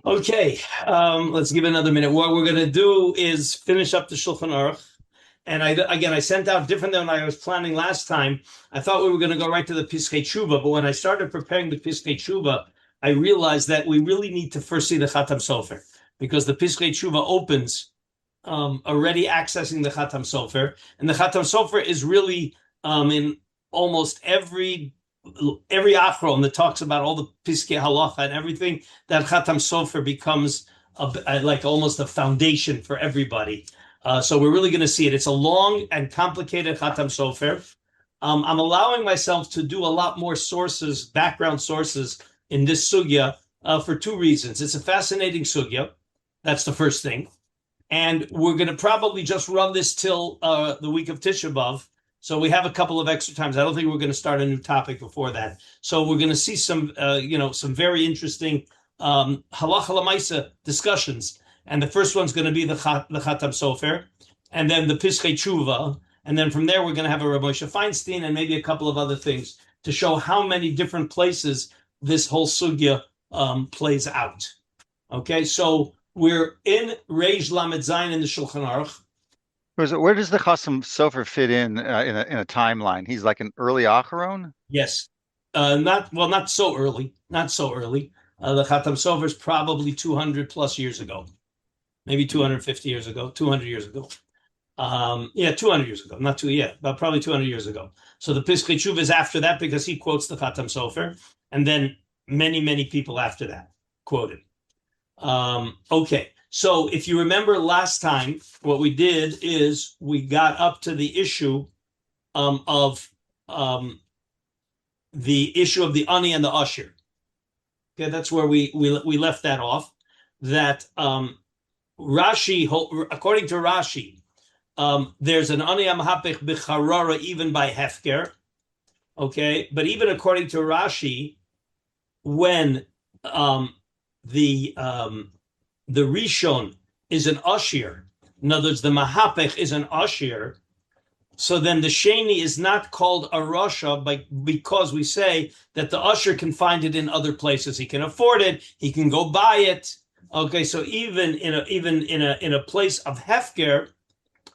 Okay, let's give it another minute. What we're going to do is finish up the Shulchan Aruch. And I sent out different than I was planning last time. I thought we were going to go right to the Piskei Tshuva, but when I started preparing the Piskei Tshuva, I realized that we really need to first see the Chatam Sofer, because the Piskei Tshuva opens already accessing the Chatam Sofer, and the Chatam Sofer is really in almost every achron that talks about all the Piskei Halacha and everything. That Chatam Sofer becomes like almost a foundation for everybody. So we're really going to see it. It's a long and complicated Chatam Sofer. I'm allowing myself to do a lot more sources, background sources in this sugya for two reasons. It's a fascinating sugya. That's the first thing. And we're going to probably just run this till the week of Tisha B'Av. So we have a couple of extra times. I don't think we're going to start a new topic before that. So we're going to see some very interesting halacha l'maisa discussions. And the first one's going to be the Chatam Sofer, and then the Piskei Tshuva, and then from there we're going to have a Rabbi Moshe Feinstein and maybe a couple of other things to show how many different places this whole sugya plays out. Okay, so we're in Reish Lamed Zayin in the Shulchan Aruch. Where does the Chatam Sofer fit in a timeline? He's like an early Acharon? Yes, not so early, not so early. The Chatam Sofer is probably 200 plus years ago. Maybe 250 years ago, 200 years ago. 200 years ago, not two, but probably 200 years ago. So the Piskei Tshuva is after that because he quotes the Chatam Sofer, and then many, many people after that quoted. Okay, so if you remember last time, what we did is we got up to the issue of the ani and the usher. Okay, that's where we left that off. That Rashi, according to Rashi, there's an ani HaMehapech b'charara even by hefker. Okay, but even according to Rashi, when the Rishon is an Ashir, in other words, the Mahapech is an Ashir, so then the Sheni is not called a Rasha because we say that the Ashir can find it in other places. He can afford it. He can go buy it. Okay, so even in a place of Hefker,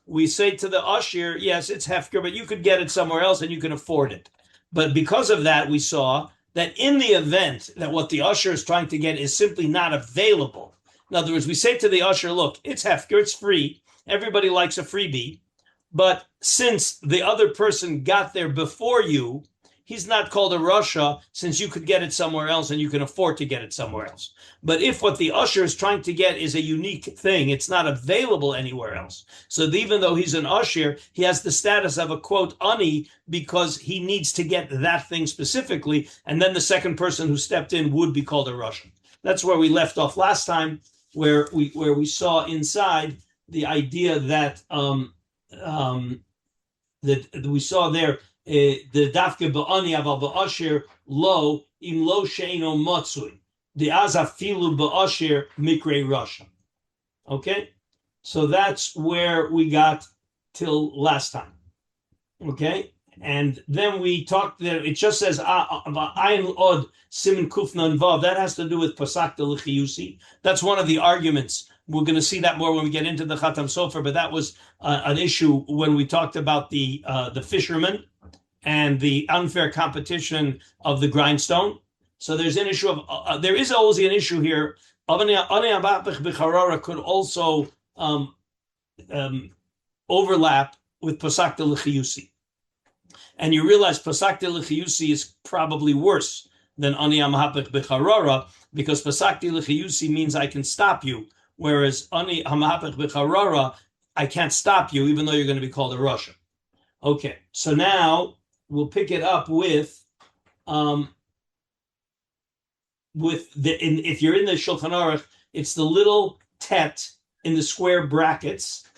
we say to the Ashir, yes, it's Hefker, but you could get it somewhere else and you can afford it. But because of that, we saw that in the event that what the Ashir is trying to get is simply not available. In other words, we say to the Ashir, look, it's Hefker, it's free. Everybody likes a freebie. But since the other person got there before you, he's not called a Rasha since you could get it somewhere else and you can afford to get it somewhere else. But if what the usher is trying to get is a unique thing, it's not available anywhere else. So even though he's an usher, he has the status of a quote ani because he needs to get that thing specifically, and then the second person who stepped in would be called a Rasha. That's where we left off last time, where we saw inside the idea that that we saw there. The dafke ba'ani aval ba'ashir lo im lo sheino matzui the azafilu ba'ashir mikre rasha. Okay, so that's where we got till last time. Okay, and then we talked there. It just says ayin od simin kufnan vav. That has to do with pasak de l'chiyusi. That's one of the arguments. We're going to see that more when we get into the Chatam Sofer, but that was an issue when we talked about the fishermen and the unfair competition of the grindstone. So there's an issue of there is always an issue here. Ani HaMehapech b'charara could also overlap with pasak de l'chiyusi, and you realize pasak de l'chiyusi is probably worse than Ani HaMehapech b'charara because pasak de l'chiyusi means I can stop you. Whereas Ani HaMehapech b'charara, I can't stop you, even though you're going to be called a Rasha. Okay, so now we'll pick it up with if you're in the Shulchan Aruch, it's the little tet in the square brackets,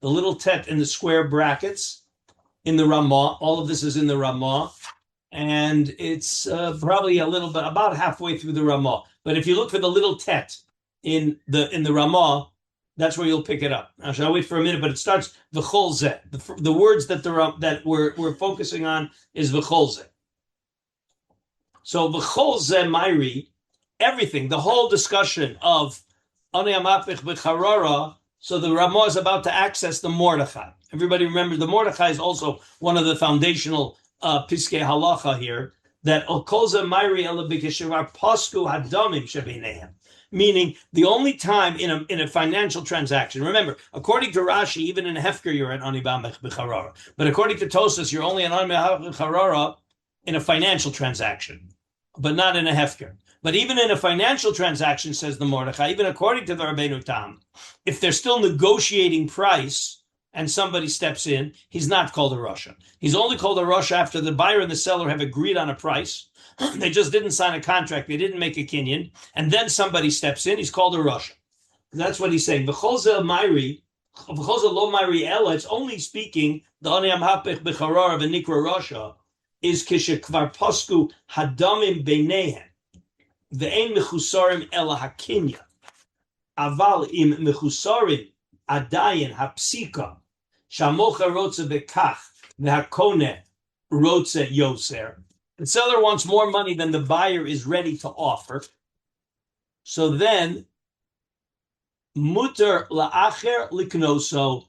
the little tet in the square brackets in the Ramah. All of this is in the Ramah, and it's probably a little bit about halfway through the Ramah. But if you look for the little tet in the Ramah, that's where you'll pick it up. Now, shall I wait for a minute? But it starts v'chol zeh. The words that we're focusing on is v'chol zeh. So v'chol zeh Mairi everything, the whole discussion of Ani HaMehapech b'Charara. So the Ramah is about to access the Mordechai. Everybody remember the Mordechai is also one of the foundational Piskei Halacha here, that Okolza Mairi Ela B'Keshivar Pasku Hadamim Shebinehem. Meaning the only time in a financial transaction, remember, according to Rashi, even in Hefker you're at Ani HaMehapech b'Charara. But according to Tosas, you're only an Ani HaMehapech b'Charara in a financial transaction, but not in a Hefker. But even in a financial transaction, says the Mordechai, even according to the Rabbeinu Tam, if they're still negotiating price and somebody steps in, he's not called a Rasha. He's only called a Rasha after the buyer and the seller have agreed on a price. They just didn't sign a contract. They didn't make a kinyan. And then somebody steps in. He's called a Rasha. That's what he's saying. V'cholze Mairi, v'cholze lo Mairi Ela, it's only speaking, the Ani HaMehapech b'Charara v'nikra Rasha, is kishekvar posku hadamim beinehem. Ve'ein mechusarim ela hakinya. Aval im mechusarim adayin hapsika. Shamocha rotze bekach. Ve'hakone rotze yoser. The seller wants more money than the buyer is ready to offer. So then, muter la'acher liknoso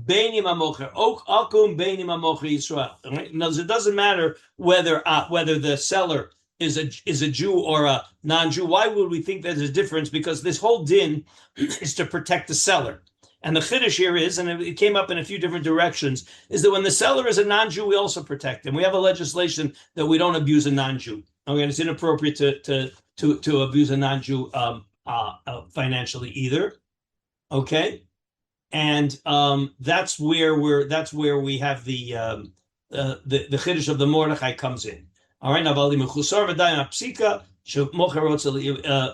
beinim amocher ok akum beinim amocher Yisrael. In other words, it doesn't matter whether the seller is a Jew or a non-Jew. Why would we think there's a difference? Because this whole din is to protect the seller. And the chiddush here is, and it came up in a few different directions, is that when the seller is a non-Jew, we also protect him. We have a legislation that we don't abuse a non-Jew. Okay, and it's inappropriate to abuse a non-Jew financially either. Okay, and that's where we have the chiddush of the Mordechai comes in. All right, now v'ali mechusar v'dayin apsika shemocher rotze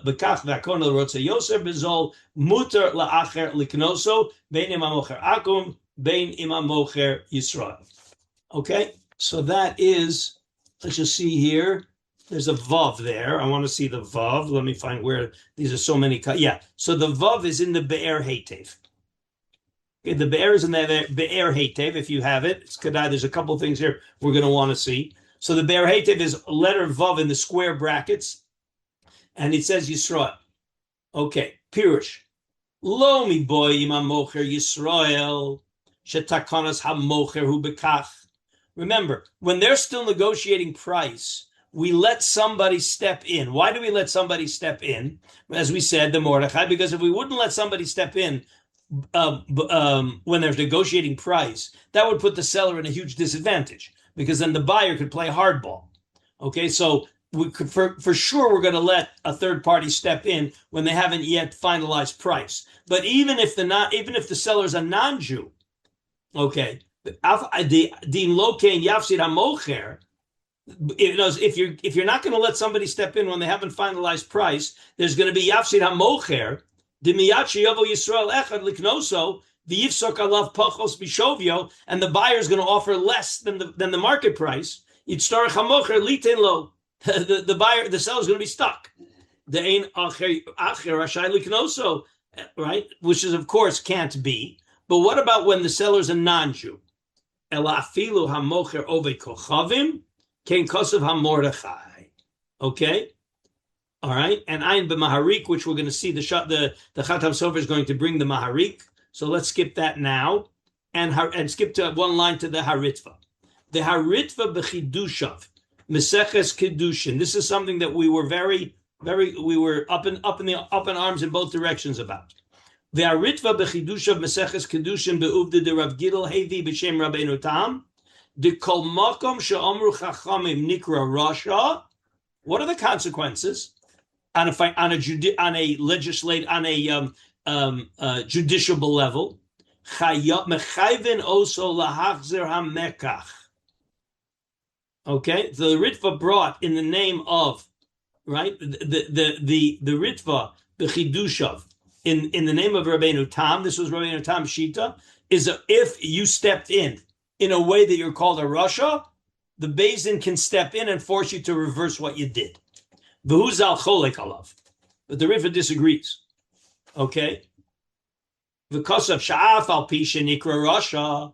bekach v'akon rotze yoser bezol muter la'acher liknoso bein im hamocher akum bein im hamocher Yisrael. Okay, so that is. Let's just see here. There's a vav there. I want to see the vav. Let me find where these are so many. Yeah, so the vav is in the be'er heitev. Okay, the be'er is in the be'er heitev. If you have it, it's kedai. There's a couple of things here we're going to want to see. So the be'er heitev is letter vav in the square brackets, and it says Yisrael. Okay, pirush. Lo mi boy im hamocher Yisrael shetakanas hamocher hu bekach. Remember, when they're still negotiating price, we let somebody step in. Why do we let somebody step in? As we said, the Mordechai, because if we wouldn't let somebody step in when there's negotiating price, that would put the seller in a huge disadvantage, because then the buyer could play hardball. Okay, so we could, for sure we're going to let a third party step in when they haven't yet finalized price. But even if the seller's a non-Jew, okay, if you're not going to let somebody step in when they haven't finalized price, there's going to be yafsid hamocher dimiyachi yovo Yisrael echad liknoso v'yifsok alav pachos bishovio, and the buyer is going to offer less than the market price. Yitztarech hamocher liten lo, the seller is going to be stuck. The ein acher rashai liknoso, right? Which is of course can't be. But what about when the seller is a non-Jew? Ela afilu hamocher ovei kochavim. Ken Kosev HaMordechai. Okay? All right? And Ayin b'Maharik, which we're going to see the Chatam Sofer is going to bring the Maharik. So let's skip that now and skip to one line to the Haritva. The Haritva b'Chidushav, Meseches Kedushin. This is something that we were we were up in arms in both directions about. The Haritva b'Chidushav, Meseches Kedushin be'uvde de Rav Gidel Hevi b'Shem Rabbeinu Tam. The kol makom she'amru chachamim nikra rasha. What are the consequences on a judicial level? Mechayven oso lahachzer hamekach. Okay, the Ritva brought in the name of right the Ritva the Chidushav in the name of Rabbeinu Tam. This was Rabbeinu Tam Shita. Is if you stepped in a way that you're called a Rasha, the Beis Din can step in and force you to reverse what you did. V'huzal cholek alav. But the Ritva disagrees. Okay? V'kosav sha'af al pi shenikra Rasha,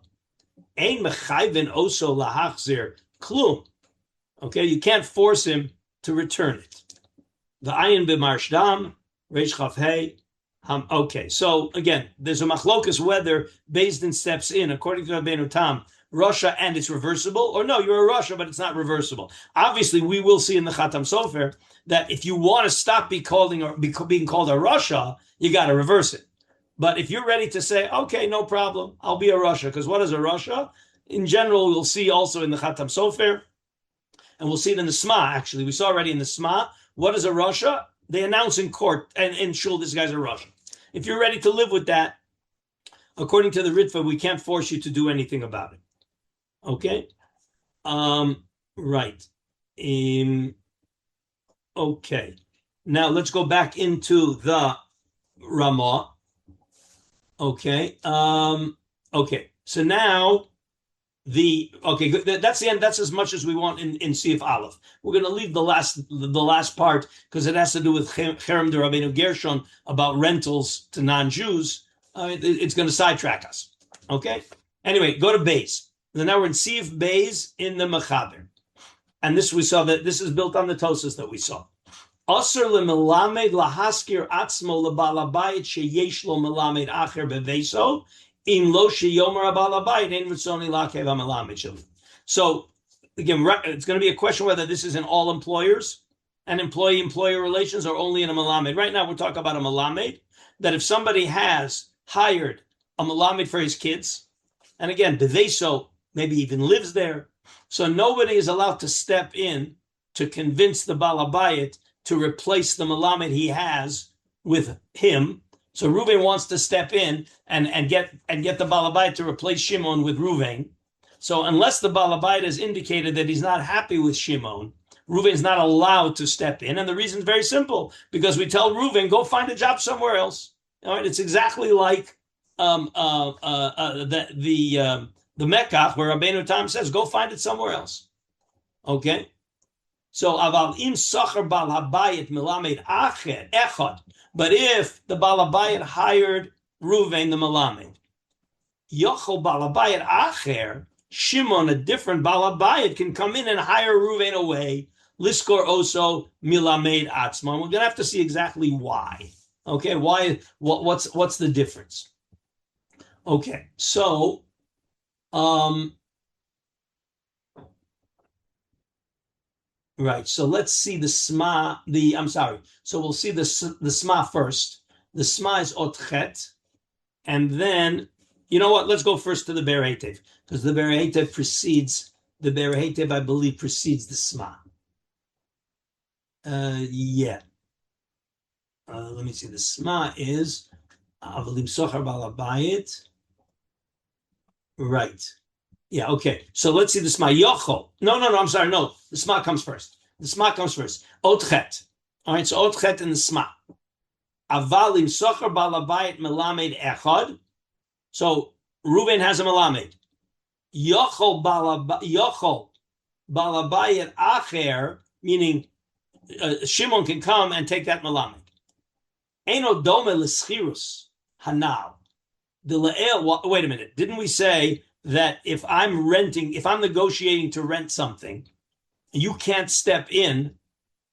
ein mechayven oso lahachzir klum. Okay? You can't force him to return it. The ayin b'marshdam, reish chaf hey. Okay, so again, there's a machlokas whether Beis Din steps in, according to Rabbeinu Tam, Russia and it's reversible, or no, you're a Russia, but it's not reversible. Obviously, we will see in the Chatam Sofer that if you want to stop being called a Russia, you got to reverse it. But if you're ready to say, okay, no problem, I'll be a Russia, because what is a Russia? In general, we'll see also in the Chatam Sofer, and we'll see it in the Sma, actually. We saw already in the Sma, what is a Russia? They announce in court and in shul, this guy's a Russia. If you're ready to live with that, according to the Ritva, we can't force you to do anything about it. Okay? Right. Okay. Now let's go back into the Ramah. Okay. Okay. So now that's the end. That's as much as we want in Sif Aleph. We're going to leave the last part because it has to do with Cherem de Rabbeinu Gershon about rentals to non-Jews. It's going to sidetrack us. Okay. Anyway, go to Beis. And now we're in Sif Beis in the Mechaber, and we saw that this is built on the Tosas that we saw. Asr lemelamed lahaskir atzmo lebalabayit sheyesh lo melamed acher beveso. So again, it's going to be a question whether this is in all employers and employee-employer relations or only in a melamed. Right now, we're talking about a melamed, that if somebody has hired a melamed for his kids, and again, beveso maybe even lives there, so nobody is allowed to step in to convince the balabayit to replace the melamed he has with him. So Reuven wants to step in and get the Balabait to replace Shimon with Reuven. So unless the Balabait has indicated that he's not happy with Shimon, Reuven is not allowed to step in. And the reason is very simple, because we tell Reuven, go find a job somewhere else. All right, it's exactly like the Mekach, where Rabbeinu Tam says, go find it somewhere else. Okay? So aval im sacher bal habayit melamed acher echad. But if the balabayit hired Reuven the melamed, yochol balabayit acher, Shimon, a different balabayit, can come in and hire Reuven away. Liskor oso milamed atzman. We're going to have to see exactly why. Okay, why? What's the difference? Okay, so right, so let's see the Sma, so we'll see the Sma first. The Sma is Otchet, and then, you know what, let's go first to the Ber Heitev, because the Ber Heitev precedes, I believe, precedes the Sma. Yeah. Let me see, the Sma is Avalim Sochar Balabayit. Right. Yeah, okay. So let's see the Sma. Yochol. No, I'm sorry. No, the Sma comes first. Otchet. All right, so Otchet and the Sma. Avalim Socher Balabayit Melamed Echad. So Reuven has a Melamed. Yochol Balabayit Acher, meaning Shimon can come and take that Melamed. Eino Dome L'Schirus Hanal. Wait a minute. Didn't we say that if I'm negotiating to rent something, you can't step in,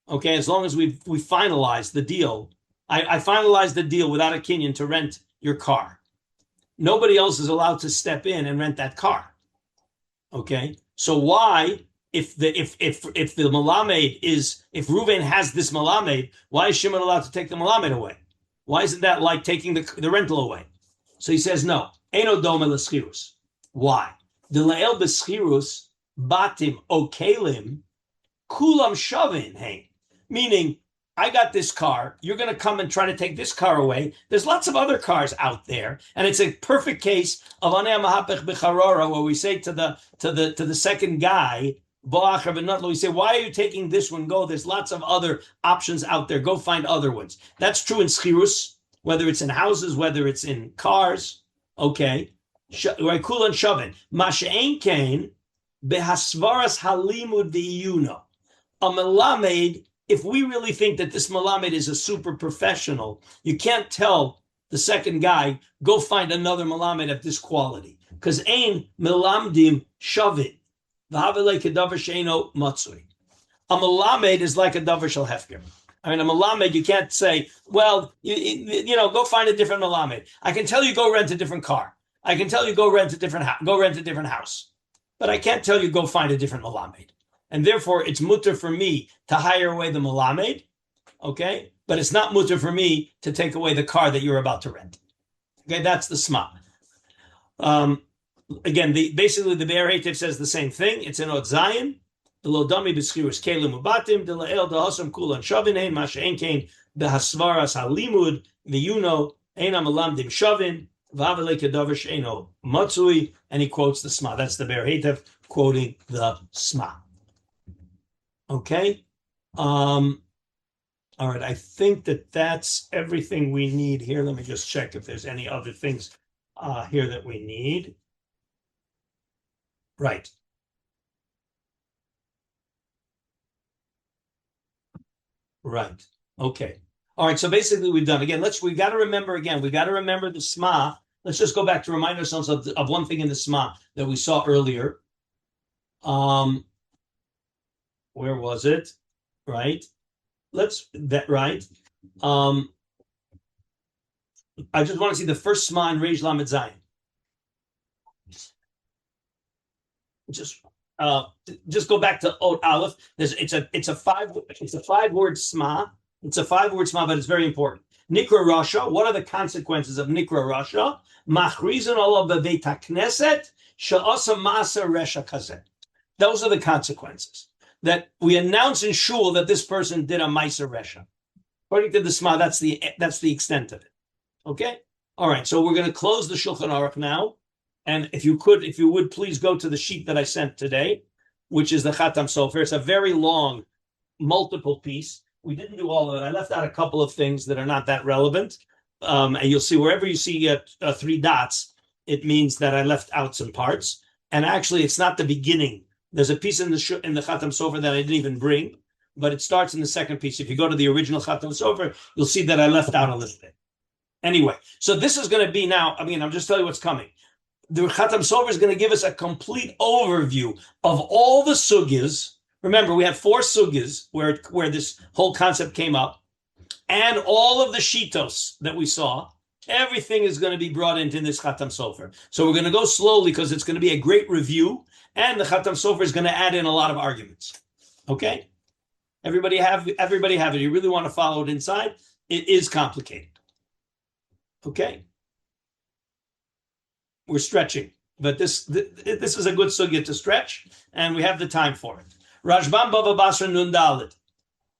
okay, as long as we finalize the deal. I finalized the deal without a kinyan to rent your car. Nobody else is allowed to step in and rent that car. Okay? So why, if Reuven has this Melamed, why is Shimon allowed to take the Melamed away? Why isn't that like taking the rental away? So he says, no. Eino dome l'schirus. Why? The la'el b'schirus batim okelim kulam shavin hein. Meaning, I got this car. You're going to come and try to take this car away. There's lots of other cars out there, and it's a perfect case of HaMehapech b'charora, where we say to the second guy, we say, why are you taking this one? Go. There's lots of other options out there. Go find other ones. That's true in schirus, whether it's in houses, whether it's in cars. Okay. Kulan shavin. Masha'en kain behasvaras halimud v'iyuno. A melamed, if we really think that this melamed is a super professional, you can't tell the second guy, go find another melamed of this quality. Because ein melamdim shavin. V'havele kedavar she'eno matzui. A melamed is like a davar shel hefker. I mean, a Melamed, you can't say, well, go find a different Melamed. I can tell you go rent a different car. I can tell you go rent a different house. But I can't tell you go find a different Melamed. And therefore, it's mutter for me to hire away the Melamed, okay? But it's not mutter for me to take away the car that you're about to rent. Okay, that's the Sma. Again, basically the Be'er Heitev says the same thing. It's in Od Zayin. The Lodami b'skiris kelim ubatim, the La'el da'asam kulan shavin ein, ma she'en kein behasvaras halimud, v'yuno, ein amalamdim shavin, v'avelei kedavar she'eno matzui, and he quotes the Sma. That's the Be'er Heitev quoting the Sma. Okay? All right, I think that's everything we need here. Let me just check if there's any other things here that we need. Right. Right. Okay. All right. So basically, we've done again. We got to remember the Sma. Let's just go back to remind ourselves of one thing in the Sma that we saw earlier. Where was it? Right. Right. I just want to see the first Sma in Reish Lamed Zayin. Just go back to Ot Aleph. It's a five word Sma. It's a 5-word Sma, but it's very important. Nikra Rasha. What are the consequences of Nikra Rasha? Machrizon olav bebeit hakneset she'asa ma'aser resha kazeh. Those are the consequences that we announce in shul that this person did a ma'aser resha. According to the Sma, that's the extent of it. Okay. All right. So we're going to close the Shulchan Aruch now. And if you would please go to the sheet that I sent today, which is the Chatam Sofer. It's a very long, multiple piece. We didn't do all of it. I left out a couple of things that are not that relevant. And you'll see wherever you see 3 dots, it means that I left out some parts. And actually, it's not the beginning. There's a piece in the Chatam Sofer that I didn't even bring, but it starts in the second piece. If you go to the original Chatam Sofer, you'll see that I left out a little bit. Anyway, so this is going to be now, I'm just telling you what's coming. The Chatam Sofer is going to give us a complete overview of all the sugyas. Remember, we had 4 sugyas where this whole concept came up, and all of the shitos that we saw. Everything is going to be brought into this Chatam Sofer. So we're going to go slowly because it's going to be a great review, and the Chatam Sofer is going to add in a lot of arguments. Okay, everybody have it. You really want to follow it inside. It is complicated. Okay. We're stretching, but this is a good sugya to stretch, and we have the time for it. Rashbam Bava Basra Nun Dalet,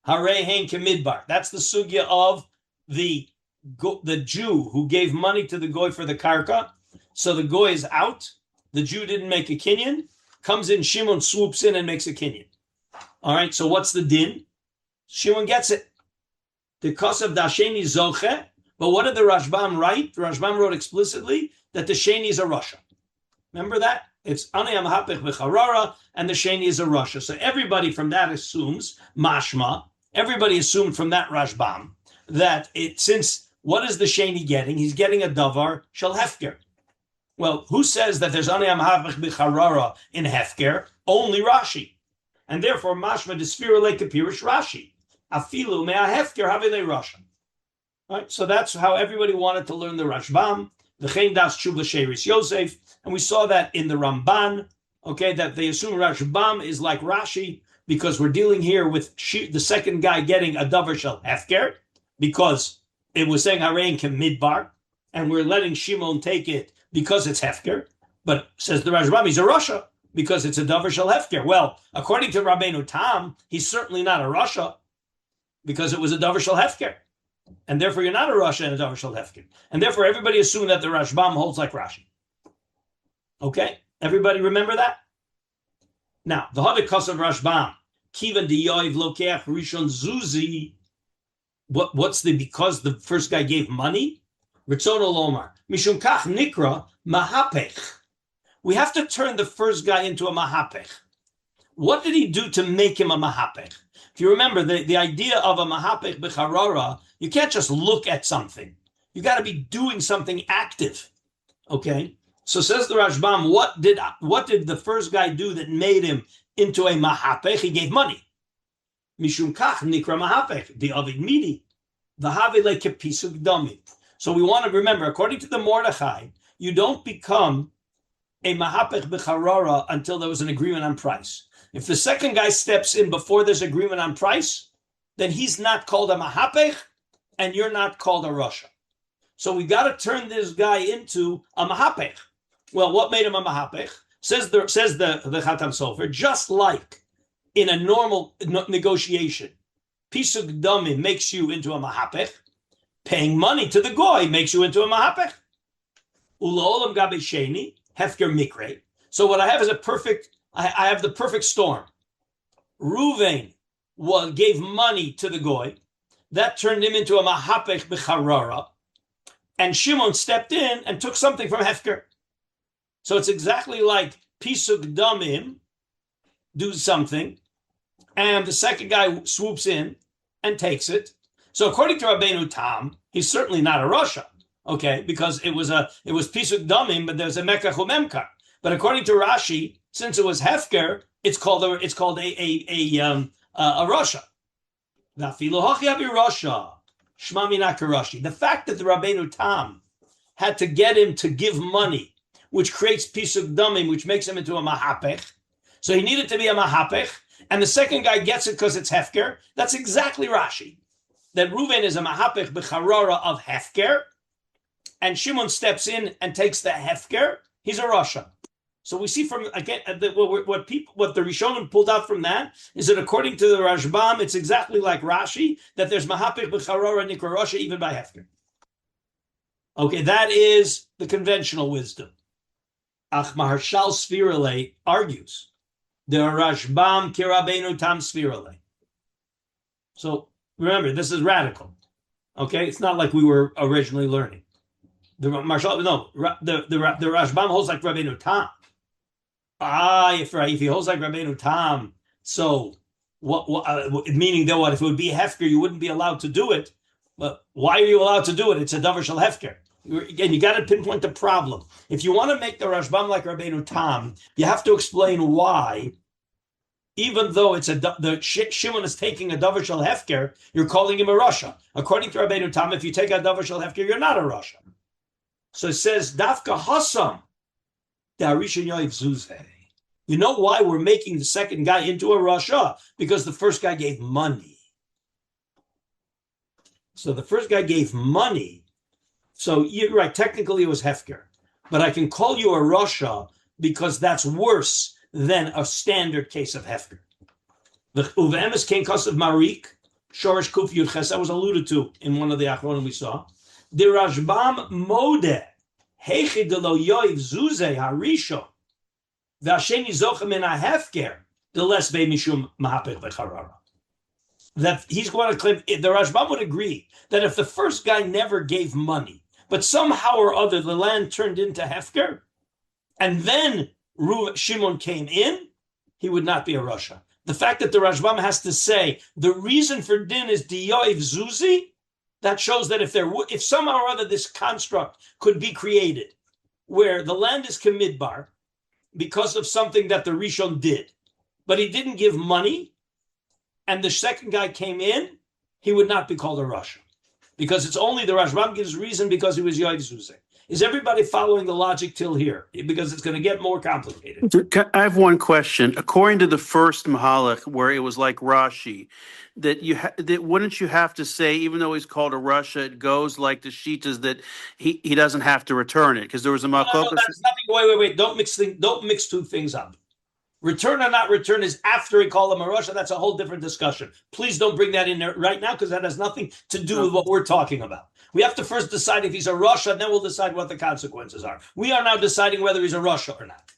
Harei Hein Kemidbar. That's the sugya of the Jew who gave money to the goy for the karka. So the goy is out. The Jew didn't make a kinyan. Comes in, Shimon swoops in and makes a kinyan. All right. So what's the din? Shimon gets it. The cost of Dasheni Zoche. But what did the Rashbam write? The Rashbam wrote explicitly that the Sheni is a Rasha. Remember that? It's HaMehapech b'charara, and the Sheni is a Rasha. So everybody from that assumes, mashma, everybody assumed from that Rashbam, that since what is the Sheni getting? He's getting a davar shel hefker. Well, who says that there's HaMehapech b'charara in hefker? Only Rashi. And therefore, mashma d'sfira lekapirish Rashi. Afilu mea hefker havile Rasha. Right? So that's how everybody wanted to learn the Rashbam. The das Tshuva Sheris Yosef, and we saw that in the Ramban, okay, that they assume Rashbam is like Rashi because we're dealing here with the second guy getting a davar shel hefker because it was saying Harein Kemidbar, and we're letting Shimon take it because it's hefker. But says the Rashbam, he's a Rasha because it's a davar shel hefker. Well, according to Rabbeinu Tam, he's certainly not a Rasha because it was a davar shel hefker. And therefore, you're not a Rasha and a davar shel hefker. And therefore, everybody assumed that the Rashbam holds like Rashi. Okay? Everybody remember that? Now, the Hadakas of Rashbam, Kivan diyoiv lokeach rishon zuzi. Because the first guy gave money? Ritzono lomar. Mishum kach nikra mahapech. We have to turn the first guy into a mahapech. What did he do to make him a mahapech? If you remember, the idea of a mahapech b'charara, you can't just look at something. You got to be doing something active. Okay? So says the Rashbam, what did the first guy do that made him into a mahapech? He gave money. Mishum kach nikra mahapech the avid midi the havile kepisuk dami. So we want to remember, according to the Mordechai, you don't become a mahapech b'charara until there was an agreement on price. If the second guy steps in before there's agreement on price, then he's not called a mahapech, and you're not called a rasha. So we got to turn this guy into a mahapech. Well, what made him a mahapech? Says the Chatam Sofer, just like in a normal negotiation, pisuk damim makes you into a mahapech, paying money to the goy makes you into a mahapech. Ulaolam gabe sheni hefker mikre. So what I have is I have the perfect storm. Ruvain gave money to the goy, that turned him into a mahapech b'charara, and Shimon stepped in and took something from hefker. So it's exactly like pisuk damim do something, and the second guy swoops in and takes it. So according to Rabbeinu Tam, he's certainly not a rasha, okay, because it was pisuk damim, but there's a mekach umemkar. But according to Rashi, since it was hefker, it's called a rasha. The fact that the Rabbeinu Tam had to get him to give money, which creates pisuk damim, which makes him into a mahapech, so he needed to be a mahapech, and the second guy gets it because it's hefker. That's exactly Rashi. That Reuven is a mahapech b'charara of hefker, and Shimon steps in and takes the hefker. He's a rasha. So we see from again what the Rishonim pulled out from that is that according to the Rashbam, it's exactly like Rashi that there's mahapech b'charara nikra rasha even by hefker. Okay, that is the conventional wisdom. Ach Maharshal Svirale argues the Rashbam Kirabeinu Tam Svirale. So remember, this is radical. Okay, it's not like we were originally learning. The Rashbam holds like Rabbeinu Tam. If he holds like Rabbeinu Tam, so what? Meaning that what if it would be hefker, you wouldn't be allowed to do it. But why are you allowed to do it? It's a davar shel hefker. Again, you got to pinpoint the problem. If you want to make the Rashbam like Rabbeinu Tam, you have to explain why. Even though Shimon is taking a davar shel hefker, you're calling him a rasha. According to Rabbeinu Tam, if you take a davar shel hefker, you're not a rasha. So it says dafka hasam darishin yoiv zuzeh. You know why we're making the second guy into a rasha? Because the first guy gave money. So the first guy gave money. So you're right. Technically, it was hefker, but I can call you a rasha because that's worse than a standard case of hefker. The uve'emes came cause of marik shorish kuf yud ches that was alluded to in one of the achronim we saw. The Rashbam modeh heichi de lo yoiv zuze harisho v'asheni zochem in a hefker the less be mishum mahapech v'charara. That he's going to claim the Rashbam would agree that if the first guy never gave money, but somehow or other the land turned into hefker, and then Shimon came in, he would not be a rasha. The fact that the Rashbam has to say the reason for din is diyoiv zuzi, that shows that if somehow or other this construct could be created, where the land is kamidbar because of something that the Rishon did, but he didn't give money, and the second guy came in, he would not be called a rasha. Because it's only the Rashbam gives reason because he was yoiv zuzi. Is everybody following the logic till here? Because it's going to get more complicated. I have one question. According to the first Mahalach, where it was like Rashi, that wouldn't you have to say, even though he's called a rasha, it goes like the Shitas that he doesn't have to return it because there was a machlokas. No, that's nothing. Wait. Don't mix two things up. Return or not return is after he called him a rasha. That's a whole different discussion. Please don't bring that in there right now because that has nothing to do with what we're talking about. We have to first decide if he's a rasha, and then we'll decide what the consequences are. We are now deciding whether he's a rasha or not.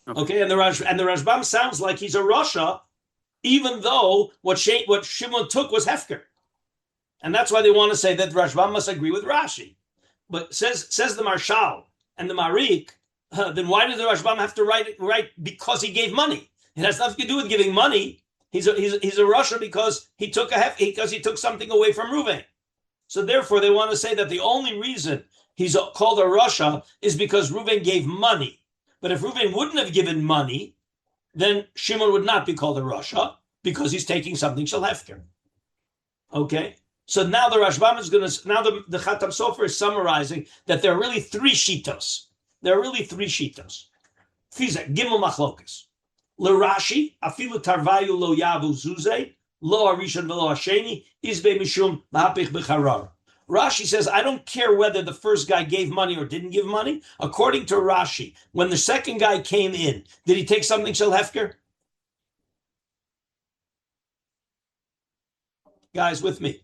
Okay, and the Rashbam sounds like he's a rasha, even though what Shimon took was hefker, and that's why they want to say that Rashbam must agree with Rashi. But says the Marshal and the Marik. Then why did the Rashbam have to write because he gave money? It has nothing to do with giving money. He's a rasha because he took something away from Reuven. So therefore, they want to say that the only reason he's called a rasha is because Reuven gave money. But if Reuven wouldn't have given money, then Shimon would not be called a rasha. because he's taking something shel hefker. Okay, so now the Rashbam is going to, now the Chatam Sofer is summarizing that there are really three shitos. There are really three shitos. Fiza, Gimel Machlokas. L'Rashi, afilu tarvayu lo yavu zuze, lo harishon velo hasheni, izbe mishum mahapich b'charar. Rashi says, I don't care whether the first guy gave money or didn't give money. According to Rashi, when the second guy came in, did he take something shel hefker? Guys, with me.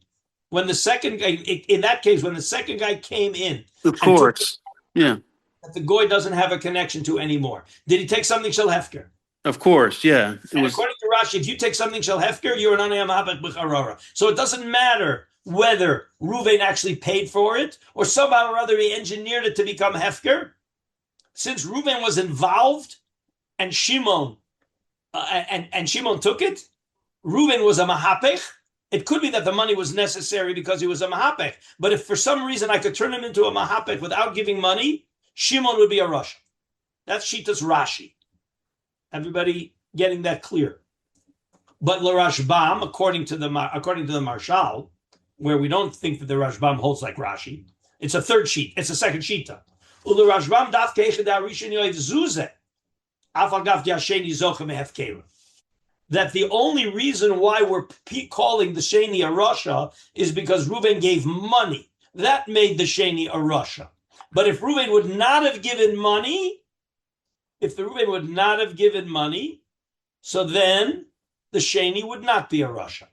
When the second guy, in that case, when the second guy came in, of course, yeah, that the goy doesn't have a connection to anymore, did he take something shel hefker? Of course, yeah. According to Rashi, if you take something shel hefker, you're an HaMehapech b'charara. So it doesn't matter whether Ruvain actually paid for it or somehow or other he engineered it to become hefker. Since Ruvain was involved and Shimon and Shimon took it, Ruvain was a mahapech. It could be that the money was necessary because he was a mahapech. But if for some reason I could turn him into a mahapech without giving money, Shimon would be a Rasha. That's Shitas Rashi. Everybody getting that clear? But l'Rashbam, according to the Marshal, where we don't think that the Rashbam holds like Rashi, it's a third sheet. It's a second shita. U'l'Rashbam daf keichad ha'rishon yoed zuzeh, af agav di'asheni zocha mehefkera. That the only reason why we're calling the Sheni a Rasha is because Reuven gave money. That made the Sheni a Rasha. But if Reuven would not have given money, so then the Sheni would not be a Rasha.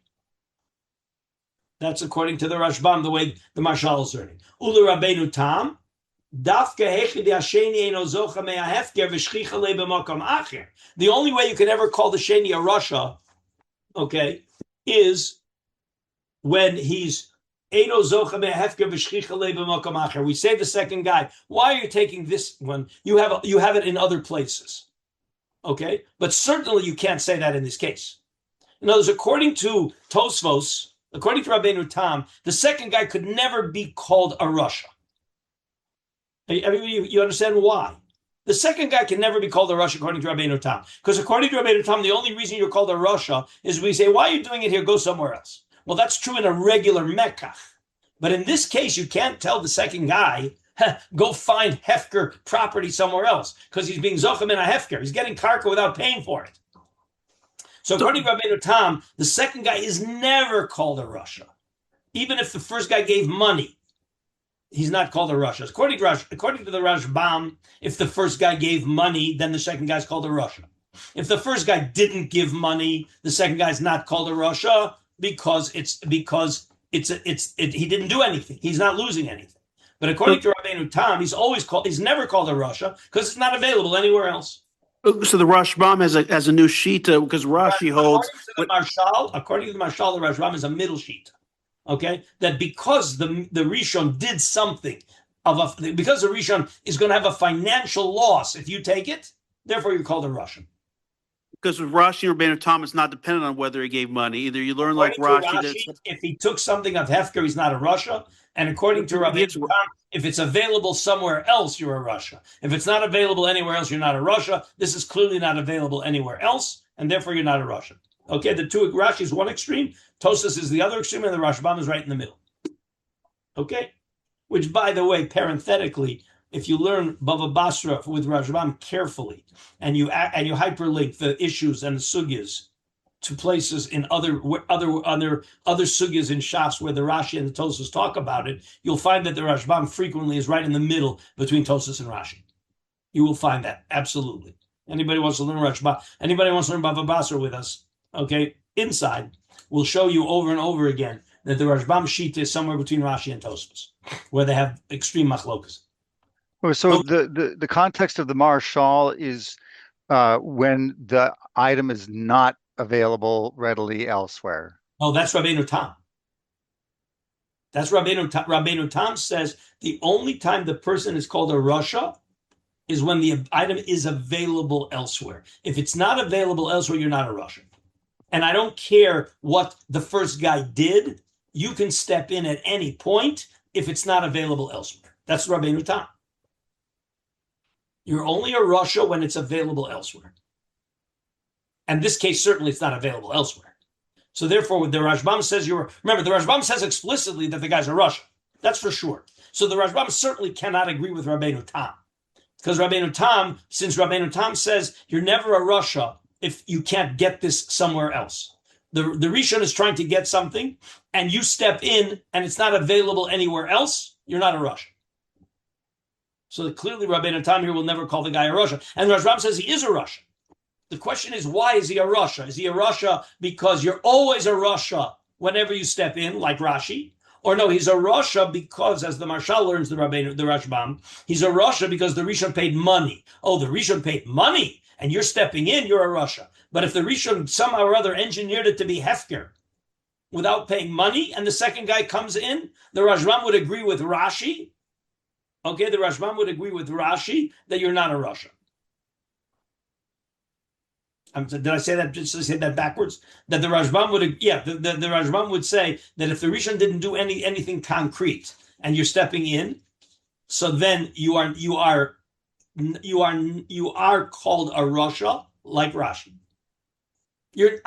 That's according to the Rashbam, the way the Marshal is learning. Ula Rabbeinu Tam, the only way you can ever call the Sheni a Rasha, okay, is when he's we say the second guy, why are you taking this one? You have it in other places. Okay? But certainly you can't say that in this case. In other words, according to Tosfos, according to Rabbeinu Tam, the second guy could never be called a Rasha. Everybody, you understand why? The second guy can never be called a Rasha according to Rabbeinu Tam. Because according to Rabbeinu Tam, the only reason you're called a Rasha is we say, why are you doing it here? Go somewhere else. Well, that's true in a regular Mekach. But in this case, you can't tell the second guy, go find Hefker property somewhere else, because he's being Zochem in a Hefker. He's getting Karka without paying for it. So according to Rabbeinu Tam, the second guy is never called a Rasha. Even if the first guy gave money, he's not called a Rasha. According to the Rashbam, if the first guy gave money, then the second guy's called a Rasha. If the first guy didn't give money, the second guy's not called a Rasha because he didn't do anything. He's not losing anything. But according to Rabbeinu Tam, he's never called a Rasha because it's not available anywhere else. So the Rashbam has a new shita because Rashi holds. According to the Marshal, the Rashbam is a middle shita. Okay, that because the Rishon did something because the Rishon is going to have a financial loss if you take it, therefore you're called a Rasha. Because with Rashi and Rabbeinu Tam, it's not dependent on whether he gave money. Either you learn like Rashi, if he took something of Hefker, he's not a Rasha. And according to Rabbeinu Tam, if it's available somewhere else, you're a Rasha. If it's not available anywhere else, you're not a Rasha. This is clearly not available anywhere else, and therefore you're not a Rasha. Okay, the two Rashi is one extreme, Tosas is the other extreme, and the Rashbam is right in the middle. Okay, which, by the way, parenthetically, if you learn Bava Basra with Rashbam carefully, and you hyperlink the issues and the sugyas to places in other sugyas in Shas where the Rashi and the Tosas talk about it, you'll find that the Rashbam frequently is right in the middle between Tosas and Rashi. You will find that absolutely. Anybody wants to learn Rashbam? Anybody wants to learn Bava Basra with us? Okay, inside we'll show you over and over again that the Rashbam Shita is somewhere between Rashi and Tosfos, where they have extreme machlokas. So the context of the Marshal is when the item is not available readily elsewhere. Oh, that's Rabbeinu Tam. That's Rabbeinu Tam. Rabbeinu Tam says the only time the person is called a Rasha is when the item is available elsewhere. If it's not available elsewhere, you're not a Rasha. And I don't care what the first guy did. You can step in at any point if it's not available elsewhere. That's Rabbeinu Tam. You're only a Rasha when it's available elsewhere. And in this case, certainly it's not available elsewhere. So therefore, the Rashbam says remember, the Rashbam says explicitly that the guy's a Rasha. That's for sure. So the Rashbam certainly cannot agree with Rabbeinu Tam. Because since Rabbeinu Tam says you're never a Rasha if you can't get this somewhere else. The Rishon is trying to get something, and you step in, and it's not available anywhere else, you're not a Rasha. So clearly Rabbeinu Tam here will never call the guy a Rasha. And the Rashbam says he is a Rasha. The question is, why is he a Rasha? Is he a Rasha because you're always a Rasha whenever you step in, like Rashi? Or no, he's a Rasha because, as the Marshal learns the Rashbam, he's a Rasha because the Rishon paid money. Oh, the Rishon paid money, and you're stepping in, you're a Rasha. But if the Rishon somehow or other engineered it to be Hefker without paying money, and the second guy comes in, the Rashbam would agree with Rashi. Okay, the Rashbam would agree with Rashi that you're not a Rasha. Did I say that? Just say that backwards. That the Rashbam would, the Rashbam would say that if the Rishon didn't do anything concrete and you're stepping in, so then you are called a Rasha like Rashi. You're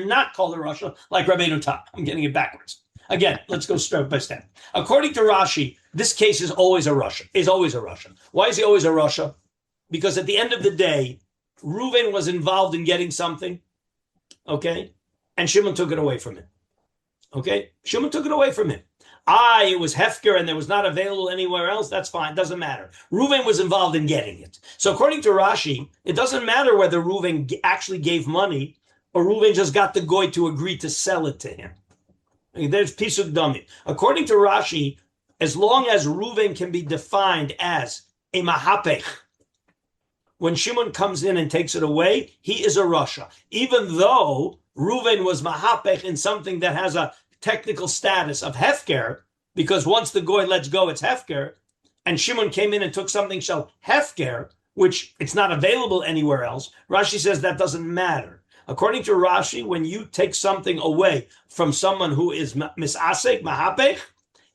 not called a Rasha like Rabbeinu Tam. I'm getting it backwards. Again, let's go step by step. According to Rashi, this case is always a Rasha. Why is he always a Rasha? Because at the end of the day, Reuven was involved in getting something, okay? And Shimon took it away from him, okay? Shimon took it away from him. It was Hefker and it was not available anywhere else. That's fine. Doesn't matter. Reuven was involved in getting it. So according to Rashi, it doesn't matter whether Reuven actually gave money or Reuven just got the goy to agree to sell it to him. There's Pisuk Dami. According to Rashi, as long as Reuven can be defined as a Mahapech, when Shimon comes in and takes it away, he is a Rasha. Even though Reuven was Mahapech in something that has a technical status of Hefker, because once the Goy lets go, it's Hefker, and Shimon came in and took something shall Hefker, which it's not available anywhere else, Rashi says that doesn't matter. According to Rashi, when you take something away from someone who is Misasek, Mahapech,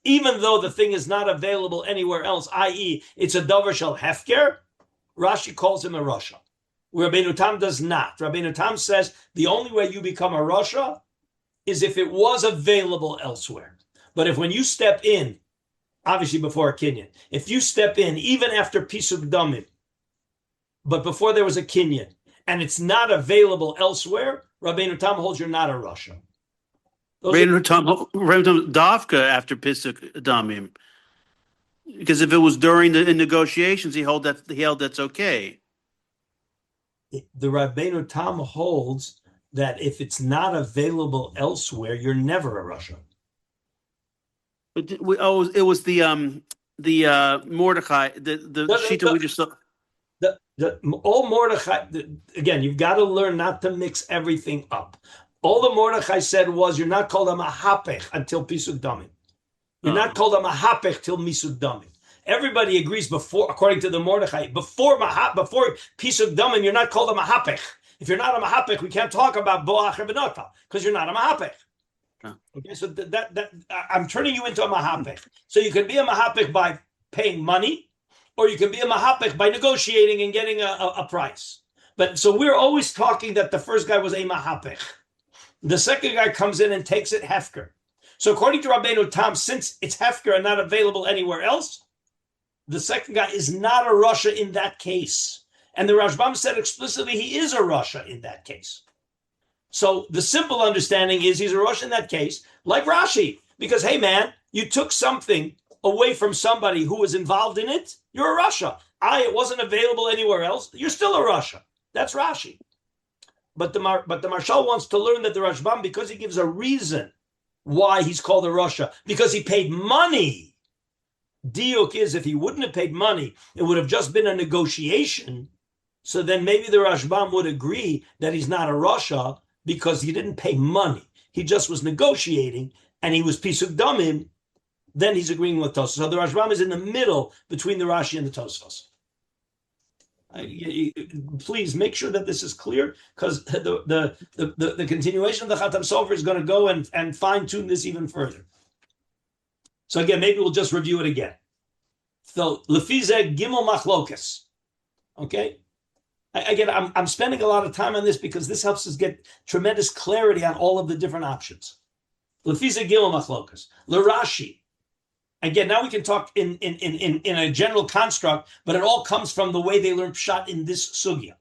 even though the thing is not available anywhere else, i.e. it's a Dover shall Hefker, Rashi calls him a Rasha. Rabbeinu Tam does not. Rabbeinu Tam says the only way you become a Rasha is if it was available elsewhere. But if when you step in, obviously before a Kinyan, if you step in even after Pisuk Damim, but before there was a Kinyan, and it's not available elsewhere, Rabbeinu Tam holds you're not a Rasha. Rabbeinu Tam Dafka after Pisuk Damim. Because if it was during the negotiations, he held that's okay. The Rabbeinu Tam holds that if it's not available elsewhere, you're never a Rasha. But it was the Mordechai, the Shita we just saw. All Mordechai, again, you've got to learn not to mix everything up. All the Mordechai said was, you're not called a Mahapech until Pisuk Damim. You're not called a Mahapech till Misuk Damim. Everybody agrees before, according to the Mordechai, before Pisuk Damim, you're not called a Mahapech. If you're not a Mahapech, we can't talk about Boach Benota because you're not a Mahapech. Okay, so that I'm turning you into a Mahapech. So you can be a Mahapech by paying money, or you can be a Mahapech by negotiating and getting a price. But so we're always talking that the first guy was a Mahapech. The second guy comes in and takes it Hefker. So according to Rabbeinu Tam, since it's Hefker and not available anywhere else, the second guy is not a Rasha in that case. And the Rashbam said explicitly he is a Rasha in that case. So the simple understanding is he's a Rasha in that case, like Rashi. Because, hey man, you took something away from somebody who was involved in it, you're a Rasha. It wasn't available anywhere else, you're still a Rasha. That's Rashi. But the Marshal wants to learn that the Rashbam, because he gives a reason why he's called a Rasha, because he paid money. Diuk is, if he wouldn't have paid money, it would have just been a negotiation. So then maybe the Rashbam would agree that he's not a Rasha because he didn't pay money. He just was negotiating and he was Pisuk Damim. Then he's agreeing with Tosfos. So the Rashbam is in the middle between the Rashi and the Tosfos. Please make sure that this is clear, because the continuation of the Khatam Sofer is going to go and fine-tune this even further. So again, maybe we'll just review it again. So Lefize Gimel Machlokas. Okay? Again, I'm spending a lot of time on this because this helps us get tremendous clarity on all of the different options. Lefisa Gil Machlokas. L'Rashi. Again, now we can talk in a general construct, but it all comes from the way they learn Pshat in this sugya.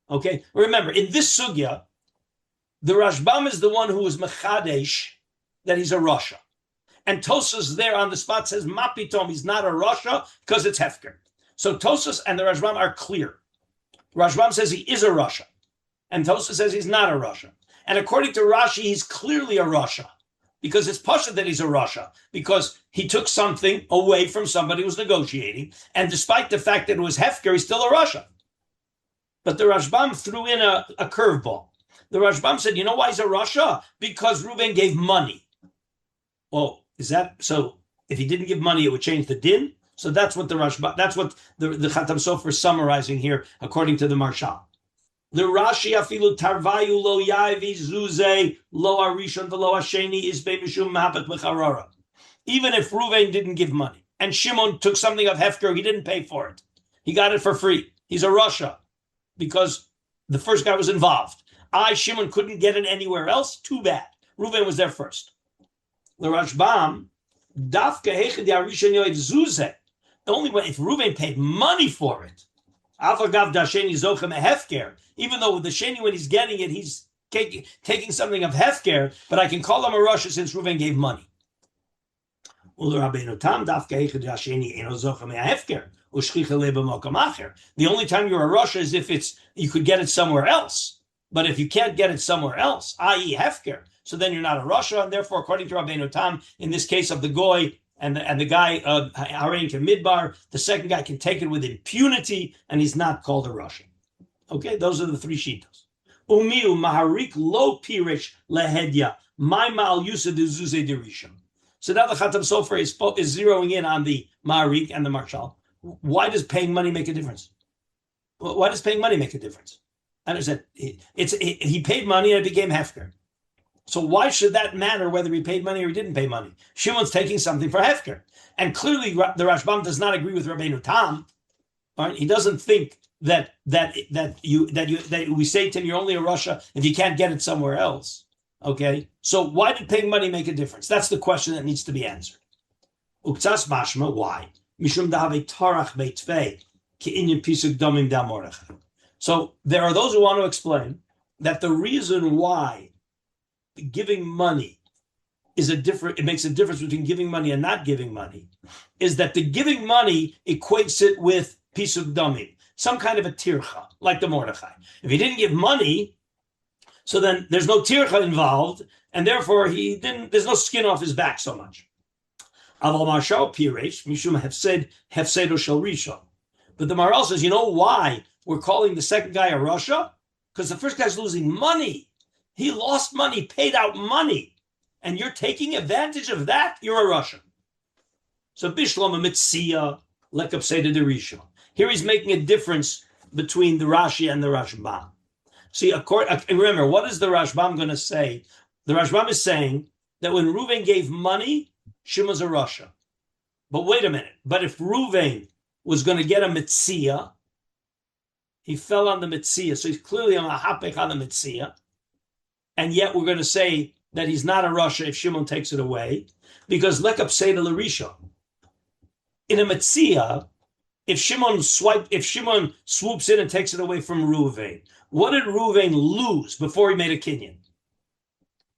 Okay? Remember, in this sugya, the Rashbam is the one who is Mechadesh, that he's a Rasha. And Tosas there on the spot says, Mapitom, he's not a Rasha because it's Hefker. So Tosas and the Rashbam are clear. Rashbam says he is a Rasha. And Tosas says he's not a Rasha. And according to Rashi, he's clearly a Rasha. Because it's Pasha that he's a Rasha, because he took something away from somebody who was negotiating, and despite the fact that it was Hefker, he's still a Rasha. But the Rashbam threw in a curveball. The Rashbam said, you know why he's a Rasha? Because Reuven gave money. Oh, is that so? If he didn't give money, it would change the din? So that's what the Rashbam, that's what the Khatam Sofer is summarizing here, according to the Marshal. The Rashi afilu tarvayu lo yavi zuze lo arishon v'lo hasheni is mishum HaMehapech b'charara. Even if Reuven didn't give money and Shimon took something of Hefker, he didn't pay for it. He got it for free. He's a Rasha because the first guy was involved. Shimon couldn't get it anywhere else. Too bad. Reuven was there first. The Rashbam dafka hechad yarishon yoed zuze. Only when if Reuven paid money for it. Afagav dasheni zochem hefker. Even though with the sheni, when he's getting it, he's taking something of hefker, but I can call him a Rasha since Reuven gave money. The only time you're a Rasha is if you could get it somewhere else. But if you can't get it somewhere else, i.e. hefker, so then you're not a Rasha, and therefore, according to Rabbeinu Tam, in this case of the goy and the guy Harein to Midbar, the second guy can take it with impunity, and he's not called a Rasha. Okay, those are the three shitos. Umiu maharik lo pirish lehedya my mal yusa de zuze derishon. So now the Khatam Sofer is zeroing in on the maharik and the marshal. Why does paying money make a difference? Why does paying money make a difference? And I said he paid money and it became hefker. So why should that matter whether he paid money or he didn't pay money? Shimon's taking something for hefker, and clearly the Rashbam does not agree with Rabbeinu Tam. Right? He doesn't think that we say to him, you're only a Rasha if you can't get it somewhere else. Okay, so why did paying money make a difference? That's the question that needs to be answered. Uktsas mashma, why? Mishum dahave tarach beitvei ki'inyan pisuk domim da mordechai. So there are those who want to explain that the reason why giving money it makes a difference between giving money and not giving money, is that the giving money equates it with pisuk domim, some kind of a tircha, like the Mordechai. If he didn't give money, so then there's no tircha involved, and therefore there's no skin off his back so much. Aval marshal piresh mishum hefsedo shel rishon. But the Maharal says, you know why we're calling the second guy a Rasha? Because the first guy's losing money. He lost money, paid out money, and you're taking advantage of that. You're a Rasha. So bishlom mitzia lekap seda de rishon. Here he's making a difference between the Rashi and the Rashbam. See, remember, what is the Rashbam going to say? The Rashbam is saying that when Reuven gave money, Shimon's a Rasha. But wait a minute. But if Reuven was going to get a Mitzia, he fell on the Mitzia. So he's clearly on a HaMehapech on the Mitzia. And yet we're going to say that he's not a Rasha if Shimon takes it away. Because lekap seda l'rishon. In a Mitzia, if Shimon swoops in and takes it away from Reuven, what did Reuven lose before he made a kinyan?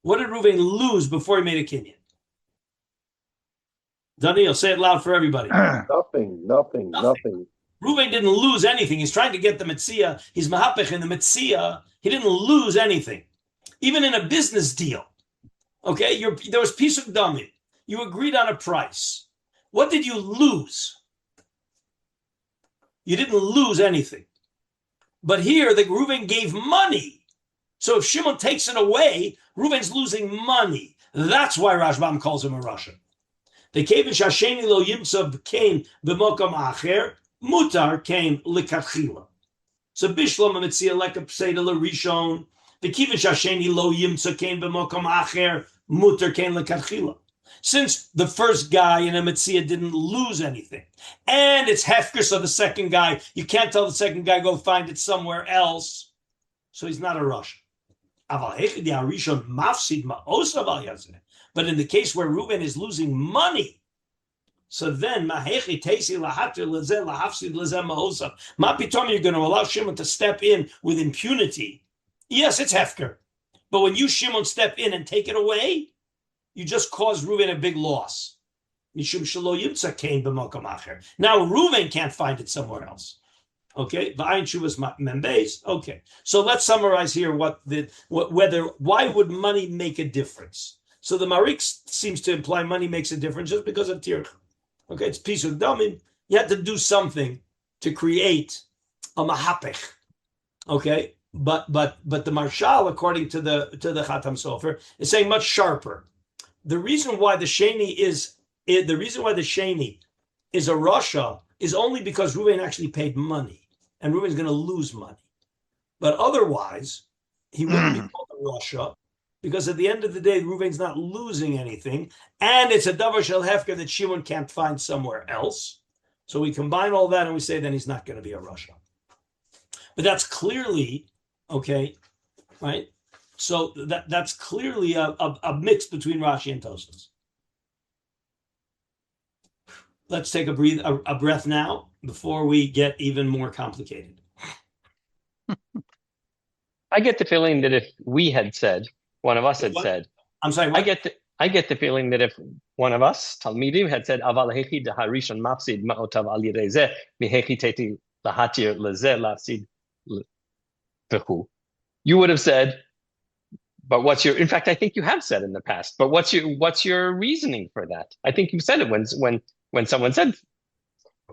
What did Reuven lose before he made a kinyan? Daniel, say it loud for everybody. Nothing. Reuven didn't lose anything. He's trying to get the Metzia. He's Mahapech in the Metzia. He didn't lose anything. Even in a business deal. Okay, there was piece of dummy. You agreed on a price. What did you lose? You didn't lose anything. But here, the Reuven gave money. So if Shimon takes it away, Reuven's losing money. That's why Rashbam calls him a Rasha. The Kevin Shasheni lo yimtza came b'mokam acher, mutar came likachila. So Bishlam mitzia lekap seda l'rishon. The Kevin Shasheni lo yimtza came b'mokam acher, mutar came likachila. Since the first guy in a Metzia didn't lose anything, and it's hefker, so the second guy, you can't tell the second guy, go find it somewhere else. So he's not a Rosh. But in the case where Reuven is losing money, so then Mapitom, you're going to allow Shimon to step in with impunity. Yes, it's hefker. But when you, Shimon, step in and take it away, you just cause Reuven a big loss. Now Reuven can't find it somewhere else. Okay, okay. So let's summarize here why would money make a difference? So the Marik seems to imply money makes a difference just because of tirch. Okay, it's piece of damim. You had to do something to create a mahapech. Okay, but the Marshal, according to the Chatam Sofer, is saying much sharper. The reason why the Sheni is a Rasha is only because Reuven actually paid money, and Reuven's going to lose money. But otherwise, he wouldn't be called a Rasha, because at the end of the day, Reuven's not losing anything, and it's a davar shel hefker that Shimon can't find somewhere else. So we combine all that and we say then he's not going to be a Rasha. But that's clearly, okay, right? So that's clearly a mix between Rashi and Tosfos. Let's take a breath now before we get even more complicated. I get the feeling that if we had said, one of us had said, I'm sorry, what? I get the feeling that if one of us, Talmidim, had said, Aval hechi deharishon mafsid ma'otav al yirezeh mihechi teti lahatir lezeh lafsid v'hu, you would have said, but in fact, I think you have said in the past, but what's your reasoning for that? I think you said it when someone said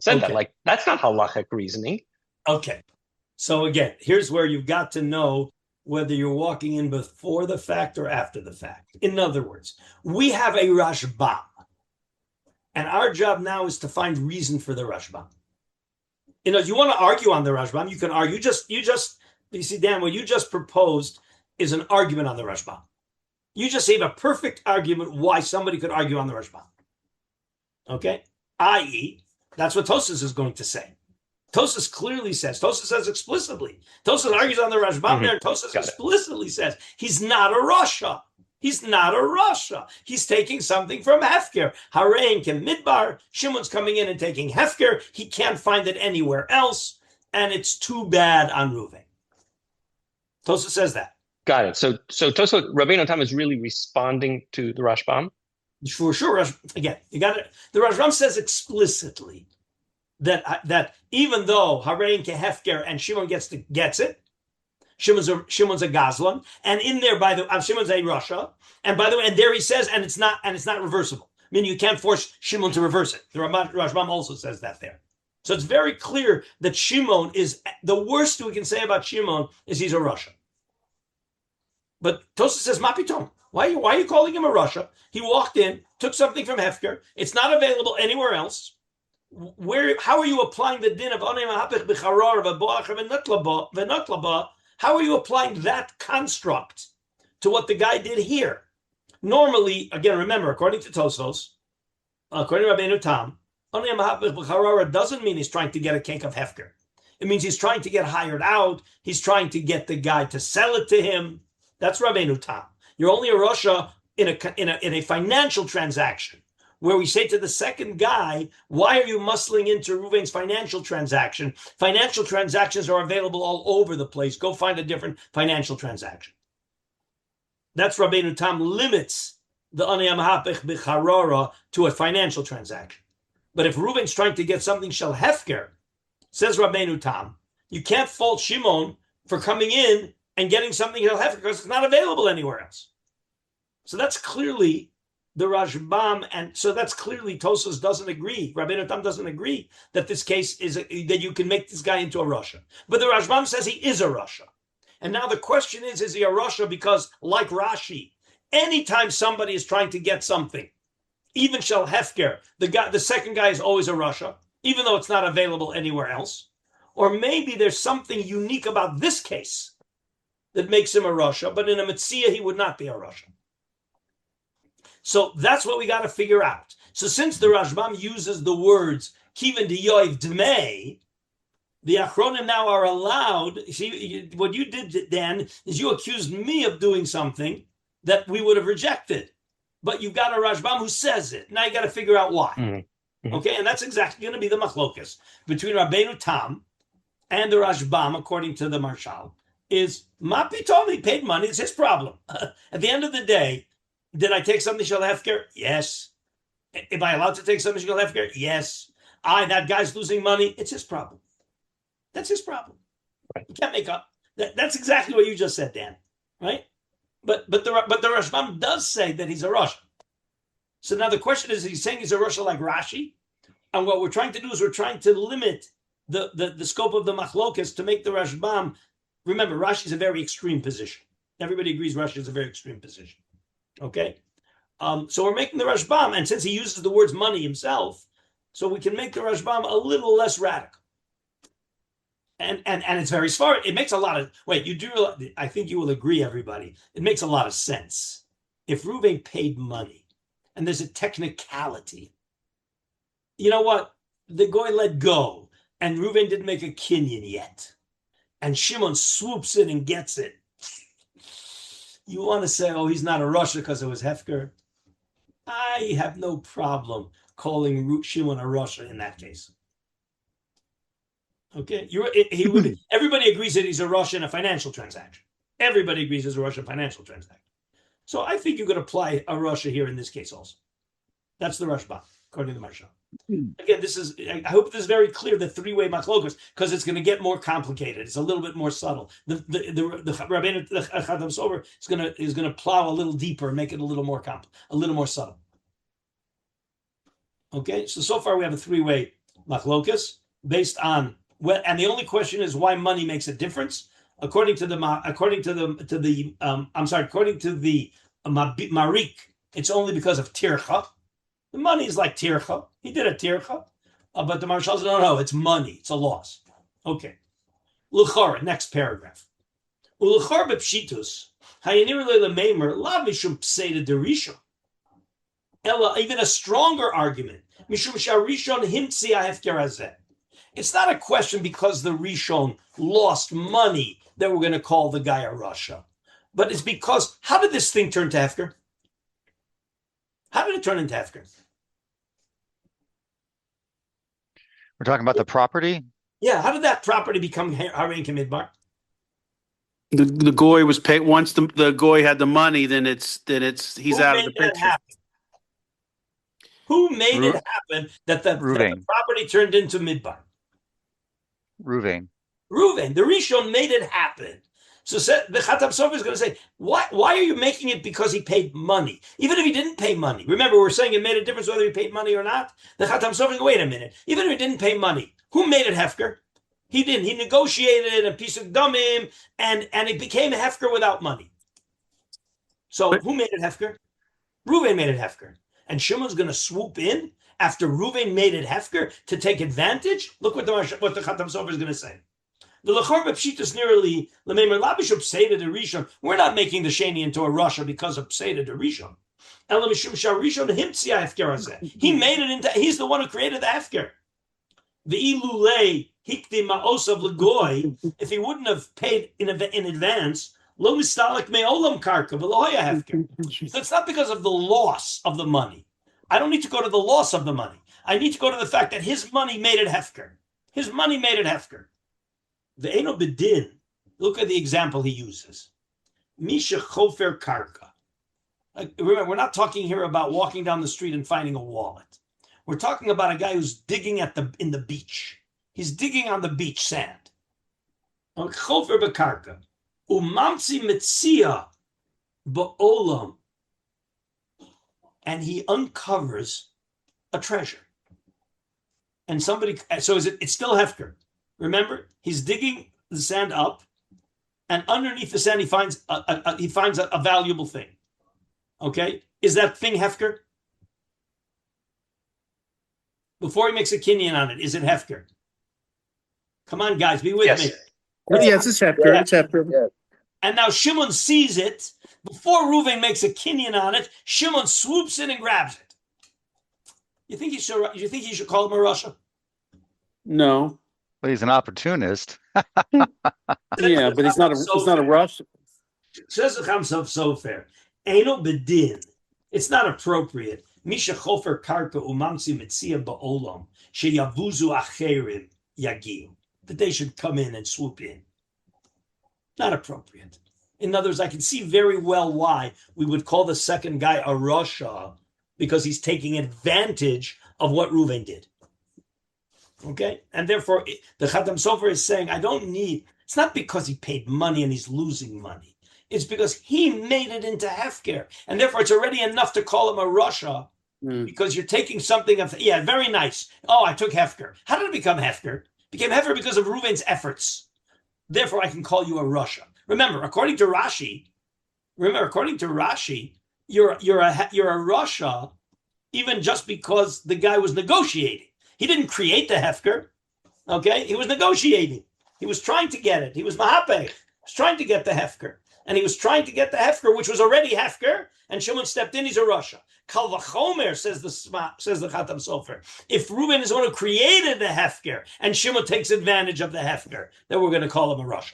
Okay. that, like, that's not halachic reasoning. Okay. So again, here's where you've got to know whether you're walking in before the fact or after the fact. In other words, we have a Rashbam, and our job now is to find reason for the Rashbam. You know, if you want to argue on the Rashbam, you can argue. You see, Dan, what you just proposed is an argument on the Rashbam. You just gave a perfect argument why somebody could argue on the Rashbam. Okay? I.e., that's what Tosfos is going to say. Tosfos clearly says explicitly. Tosfos argues on the Rashbam there, and Tosfos explicitly says he's not a Rasha. He's not a Rasha. He's taking something from Hefker. Harein Kem Midbar. Shimon's coming in and taking Hefker. He can't find it anywhere else, and it's too bad on Reuven. Tosfos says that. Got it. So Tosfos, Rabbeinu Tam is really responding to the Rashbam? For sure. Again, you got it. The Rashbam says explicitly that even though Harein Kehefker and Shimon gets it, Shimon's a Gazlan, and in there Shimon's a Rasha, and by the way, and there he says, and it's not reversible. I mean, you can't force Shimon to reverse it. The Rashbam also says that there. So it's very clear that Shimon is the worst we can say about Shimon is he's a Rasha. But Tosfos says, Mapitom. Why are you calling him a Rasha? He walked in, took something from Hefker. It's not available anywhere else. How are you applying the din of HaMehapech b'charar v'notlaba? How are you applying that construct to what the guy did here? Normally, again, remember, according to Tosfos, according to Rabbeinu Tam, HaMehapech b'charar doesn't mean he's trying to get a cake of Hefker. It means he's trying to get hired out. He's trying to get the guy to sell it to him. That's Rabbeinu Tam. You're only a Rasha in a financial transaction, where we say to the second guy, why are you muscling into Reuven's financial transaction? Financial transactions are available all over the place. Go find a different financial transaction. That's Rabbeinu Tam limits the HaMehapech b'charara to a financial transaction. But if Reuven's trying to get something shel hefker, says Rabbeinu Tam, you can't fault Shimon for coming in and getting something shel hefker because it's not available anywhere else. So that's clearly the Rashbam, and so that's clearly Tosfos doesn't agree. Rabbeinu Tam doesn't agree that this case is that you can make this guy into a Rasha. But the Rashbam says he is a Rasha. And now the question is he a Rasha? Because like Rashi, anytime somebody is trying to get something, even shel hefker, the second guy is always a Rasha, even though it's not available anywhere else. Or maybe there's something unique about this case that makes him a Rasha, but in a Metzia he would not be a Rasha. So that's what we got to figure out. So since the Rashbam uses the words Kivan de Yoiv Dmei, the Achronim now are allowed. See, what you did, Dan, is you accused me of doing something that we would have rejected. But you've got a Rashbam who says it. Now you got to figure out why. Mm-hmm. Okay, and that's exactly going to be the machlokas between Rabbeinu Tam and the Rashbam, according to the Marshal, is Mapi told me he paid money. It's his problem. At the end of the day, did I take something shel hefker? Yes. Am I allowed to take something shel hefker? Yes. That guy's losing money. It's his problem. That's his problem. Right. You can't make up. That's exactly what you just said, Dan. Right? But the Rashbam does say that he's a Rosh. So now the question is he's saying he's a Rosh like Rashi? And what we're trying to do is we're trying to limit the scope of the machlokas to make the Rashbam. Remember, Rashi is a very extreme position. Everybody agrees Rashi is a very extreme position. Okay? So we're making the Rashbam, and since he uses the words money himself, so we can make the Rashbam a little less radical. And it's very smart. It makes a lot of, I think you will agree, everybody, it makes a lot of sense. If Reuven paid money, and there's a technicality, you know what? The goy let go, and Reuven didn't make a kinyan yet. And Shimon swoops in and gets it. You want to say, oh, he's not a Rasha because it was Hefker? I have no problem calling Shimon a Rasha in that case. Okay, everybody agrees that he's a Rasha in a financial transaction. Everybody agrees he's a Rasha in a financial transaction. So I think you could apply a Rasha here in this case also. That's the Rashba, according to the Marshal. Again, I hope this is very clear, the three-way machlokas, because it's going to get more complicated. It's a little bit more subtle. The Rabbeinu Chadam Sober is going to plow a little deeper and make it a little more subtle. Okay, so far we have a three-way machlokas based on and the only question is why money makes a difference. According to the Marik, it's only because of tircha. The money is like tircha. He did a tircha. But the Marshal says, no, it's money. It's a loss. Okay. L'chora, next paragraph. L'chora b'pshitus, hayanir le'lemeimer, la mishum pseida derishon. Ella, even a stronger argument. Mishum sharishon himtzi ha'hefker hazeh. It's not a question because the Rishon lost money that we're going to call the guy a Rasha. But it's because, how did this thing turn to Hefker? How did it turn into Hefker? We're talking about the property? Yeah, how did that property become Harein Kemidbar? The goy was paid once the goy had the money, then he's out of the picture. Who made it happen that the property turned into Midbar? Reuven. The Rishon made it happen. So the Chatam Sofer is going to say, why are you making it because he paid money? Even if he didn't pay money. Remember, we're saying it made a difference whether he paid money or not. The Chatam Sofer is going, wait a minute. Even if he didn't pay money, who made it Hefker? He didn't. He negotiated a piece of dumim, and it became a Hefker without money. So who made it Hefker? Reuven made it Hefker. And Shimon's going to swoop in after Reuven made it Hefker to take advantage? Look what the Chatam Sofer is going to say. The lechor b'pshitus nearly l'meimer labishum pseida de rishon. We're not making the sheni into a Rasha because of pseida de rishon. Ela mishum sharishon himtzi ha'hefker hazeh. He made it into. He's the one who created the hefker. Ve'ilulei hikdi ma'osav l'goy. If he wouldn't have paid in advance, lo mistalik me'olam karka v'lo haya hefker. So it's not because of the loss of the money. I don't need to go to the loss of the money. I need to go to the fact that his money made it hefker. His money made it hefker. The Eno Bedin, look at the example he uses. Misha Chofer Karka. Remember, we're not talking here about walking down the street and finding a wallet. We're talking about a guy who's digging in the beach. He's digging on the beach sand. Chofer Bekarka. Umamtzi Metzia Ba'olam. And he uncovers a treasure. And so it's still Hefker. Remember, he's digging the sand up, and underneath the sand he finds a valuable thing. Okay, is that thing Hefker? Before he makes a kinyan on it, is it Hefker? Come on, guys, be with me. Yes, it's Hefker. It's Hefker. And now Shimon sees it. Before Reuven makes a kinyan on it, Shimon swoops in and grabs it. You think he should call him a Rasha? No. Well, he's an opportunist. Yeah, but he's not a rush. Says the Cham so fair. Eino bedin. It's not appropriate. Misha chofer karka umamsi metzia ba'olam sheyavuzu acherim yagiu. That they should come in and swoop in. Not appropriate. In other words, I can see very well why we would call the second guy a Rasha, because he's taking advantage of what Reuven did. Okay? And therefore, the Khatam Sofer is saying, it's not because he paid money and he's losing money. It's because he made it into Hefker. And therefore, it's already enough to call him a Rasha, because you're taking something of, very nice. Oh, I took Hefker. How did it become Hefker? It became Hefker because of Reuven's efforts. Therefore, I can call you a Rasha. Remember, according to Rashi, you're a Rasha even just because the guy was negotiating. He didn't create the Hefker, okay? He was negotiating. He was trying to get it. He was HaMehapech. He was trying to get the Hefker. And he was trying to get the Hefker, which was already Hefker, and Shimon stepped in, he's a Rasha. Kal v'chomer, says the Khatam Sofer. If Reuben is the one who created the Hefker, and Shimon takes advantage of the Hefker, then we're going to call him a Rasha.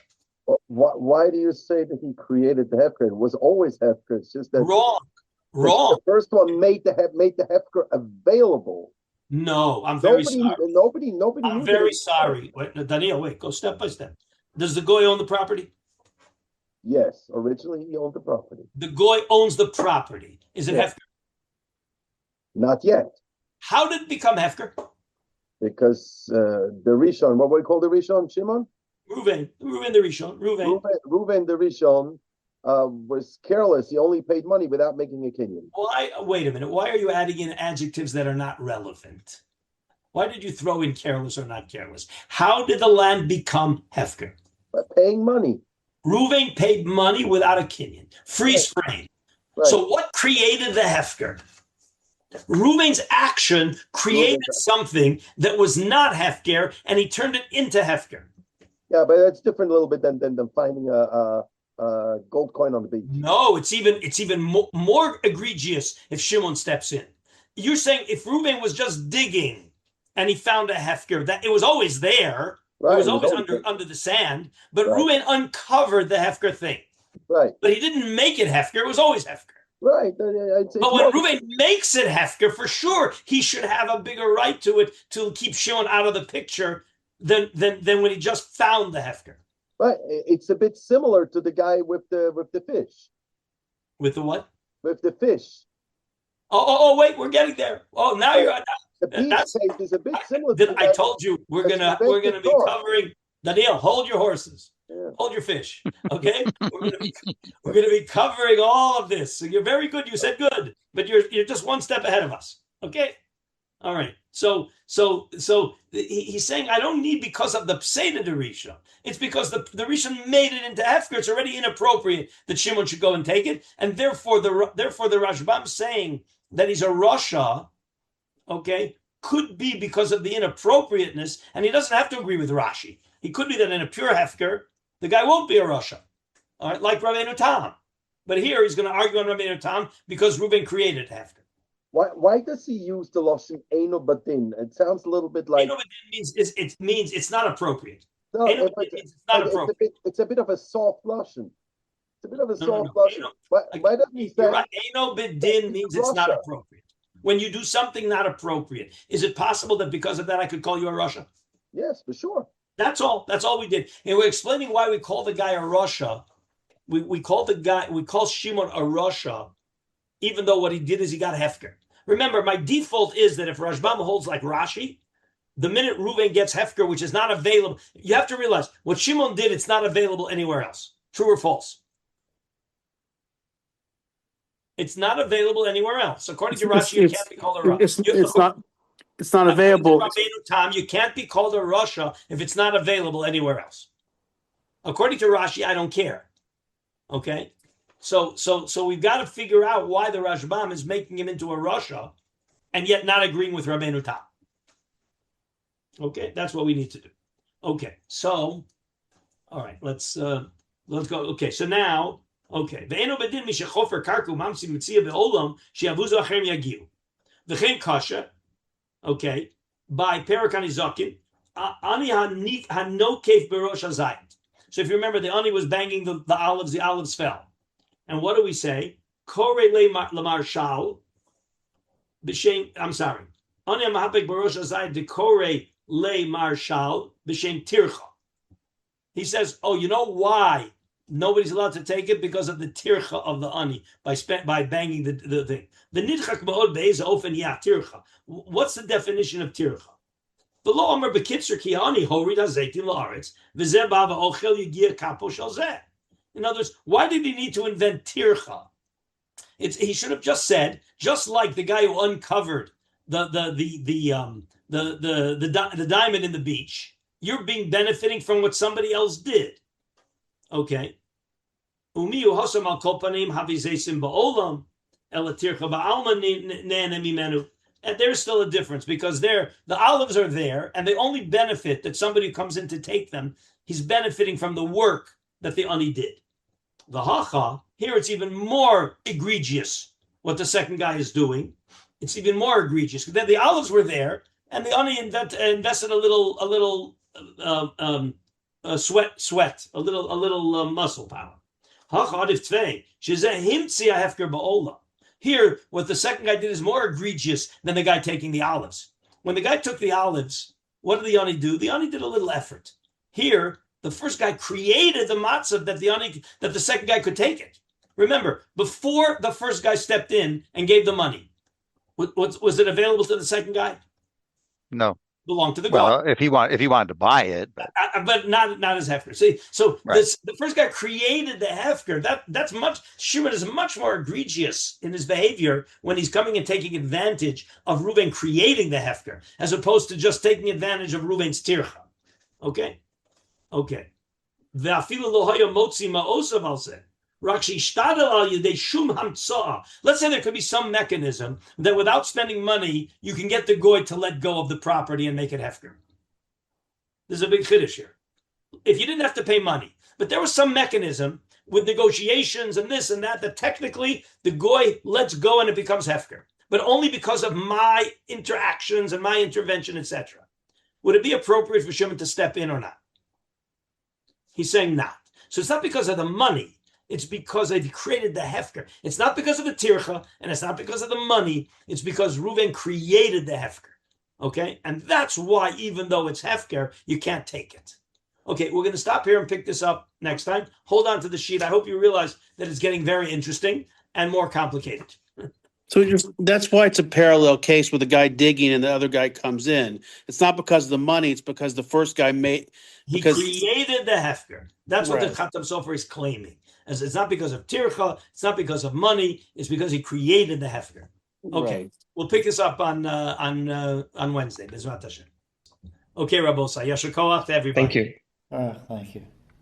Why do you say that he created the Hefker? It was always Hefker. It's just that wrong. The first one made the Hefker available. No, I'm very sorry. Nobody. I'm very sorry. Wait, Daniel, wait. Go step by step. Does the goy own the property? Yes, originally he owned the property. The goy owns the property. Is it Hefker? Not yet. How did it become Hefker? Because the Rishon, what we call the Rishon, Shimon? Reuven the Rishon. Reuven the Rishon was careless. He only paid money without making a kinyan. Why? Wait a minute. Why are you adding in adjectives that are not relevant? Why did you throw in careless or not careless? How did the land become Hefker? By paying money. Reuven paid money without a kinyan. Freeze frame. Right. So what created the Hefker? Reuven's action created something that was not Hefker, and he turned it into Hefker. Yeah, but that's different a little bit than finding a gold coin on the beach. No, it's even more egregious if Shimon steps in. You're saying if Reuven was just digging and he found a Hefker, that it was always there. Right. It was always under the sand, but right. Reuven uncovered the Hefker thing. Right. But he didn't make it Hefker. It was always Hefker. Right. But when Reuven makes it Hefker, for sure, he should have a bigger right to it to keep Shimon out of the picture than when he just found the Hefker. Right. It's a bit similar to the guy with the fish. With the what? With the fish. Oh, wait, we're getting there. Oh, now you're on. The beach case is a bit similar. I told you we're gonna be covering. Daniel, hold your horses. Yeah. Hold your fish. Okay, we're gonna be covering all of this. So you're very good. You said good, but you're just one step ahead of us. Okay, all right. So he's saying I don't need because of the Pseudo Rishon. It's because the Rishon made it into Hefker. It's already inappropriate that Shimon should go and take it, and therefore the Rashbam saying that he's a Rasha. Okay, could be because of the inappropriateness, and he doesn't have to agree with Rashi. He could be that in a pure Hefker, the guy won't be a Rasha, all right, like Rabbeinu Tam. But here he's going to argue on Rabbeinu Tam because Reuven created Hefker. Why does he use the lashon Eino Badin? It sounds a little bit like Eino Badin means it's not appropriate. No, means it's not appropriate. It's a bit of a soft lashon. It's a bit of a soft lashon. Why doesn't he say? You're right. Eino Badin means it's not appropriate. When you do something not appropriate, is it possible that because of that I could call you a Rasha? Yes, for sure. That's all. That's all we did. And we're explaining why we call the guy a Rasha. We call Shimon a Rasha, even though what he did is he got Hefker. Remember, my default is that if Rashbam holds like Rashi, the minute Reuven gets Hefker, which is not available, you have to realize what Shimon did, it's not available anywhere else. True or false? It's not available anywhere else. According to Rashi, you can't be called a Rasha. It's not available. Tom, you can't be called a Rasha if it's not available anywhere else. According to Rashi, I don't care. Okay, so we've got to figure out why the Rashbam is making him into a Rasha, and yet not agreeing with Rabbeinu Tam. Okay, that's what we need to do. Okay, so all right, let's go. Okay, so now Okay. Ve'eno bedin mi shechofer karku mamsi mitzia be'olam she'avuzu acherim yagiu. V'chein kasha. Okay. By Perakani Zakin. Ani hanokef berosh hazayit. So if you remember, the ani was banging the olives fell. And what do we say? Kore lamar shal. I'm sorry. Ani HaMehapech berosh hazayit dekore le marshal b'shem tircha. He says, oh, you know why nobody's allowed to take it? Because of the tircha of the ani, by banging the thing. The nidchak ma'od be'ez ofen ya tircha. What's the definition of tircha? Below Amar Bekitzer ki ani horid hazeitin la'aretz v'zeh bava ochel yigia kapo shel zeh. In other words, why did he need to invent tircha? He should have just said, just like the guy who uncovered the diamond in the beach, you're benefiting from what somebody else did. Okay. Umiyu hasam al kol panim havizesim ba'olam elatircha ba'alma ne'ene mimenu. And there's still a difference because the olives are there and they only benefit that somebody who comes in to take them, he's benefiting from the work that the ani did. The hacha, here it's even more egregious what the second guy is doing. It's even more egregious. The olives were there and the ani invested a little sweat, a little muscle power. Here, what the second guy did is more egregious than the guy taking the olives. When the guy took the olives, what did the ani do? The ani did a little effort. Here, the first guy created the matzah that the second guy could take it. Remember, before the first guy stepped in and gave the money, was it available to the second guy? No. Belonged to the well, guy. if he wanted to buy it, but not as hefker. See, so right. The first guy created the hefker. That's much. Shimon is much more egregious in his behavior when he's coming and taking advantage of Reuven creating the hefker, as opposed to just taking advantage of Reuven's tircha. Okay. Let's say there could be some mechanism that without spending money, you can get the goy to let go of the property and make it hefker. There's a big chiddush here. If you didn't have to pay money, but there was some mechanism with negotiations and this and that technically the goy lets go and it becomes hefker, but only because of my interactions and my intervention, etc. Would it be appropriate for Shimon to step in or not? He's saying not. So it's not because of the money. It's because he created the hefker. It's not because of the tircha, and it's not because of the money. It's because Reuven created the hefker. Okay? And that's why, even though it's hefker, you can't take it. Okay, we're going to stop here and pick this up next time. Hold on to the sheet. I hope you realize that it's getting very interesting and more complicated. So that's why it's a parallel case with the guy digging and the other guy comes in. It's not because of the money. It's because the first guy He created the hefker. That's what right. the Khatam Sofer is claiming. As it's not because of tircha, it's not because of money, it's because he created the hefker. Okay, right. We'll pick this up on Wednesday. Bezrat Hashem. Okay, Rabosai. Yasher koach to everybody. Thank you. Thank you.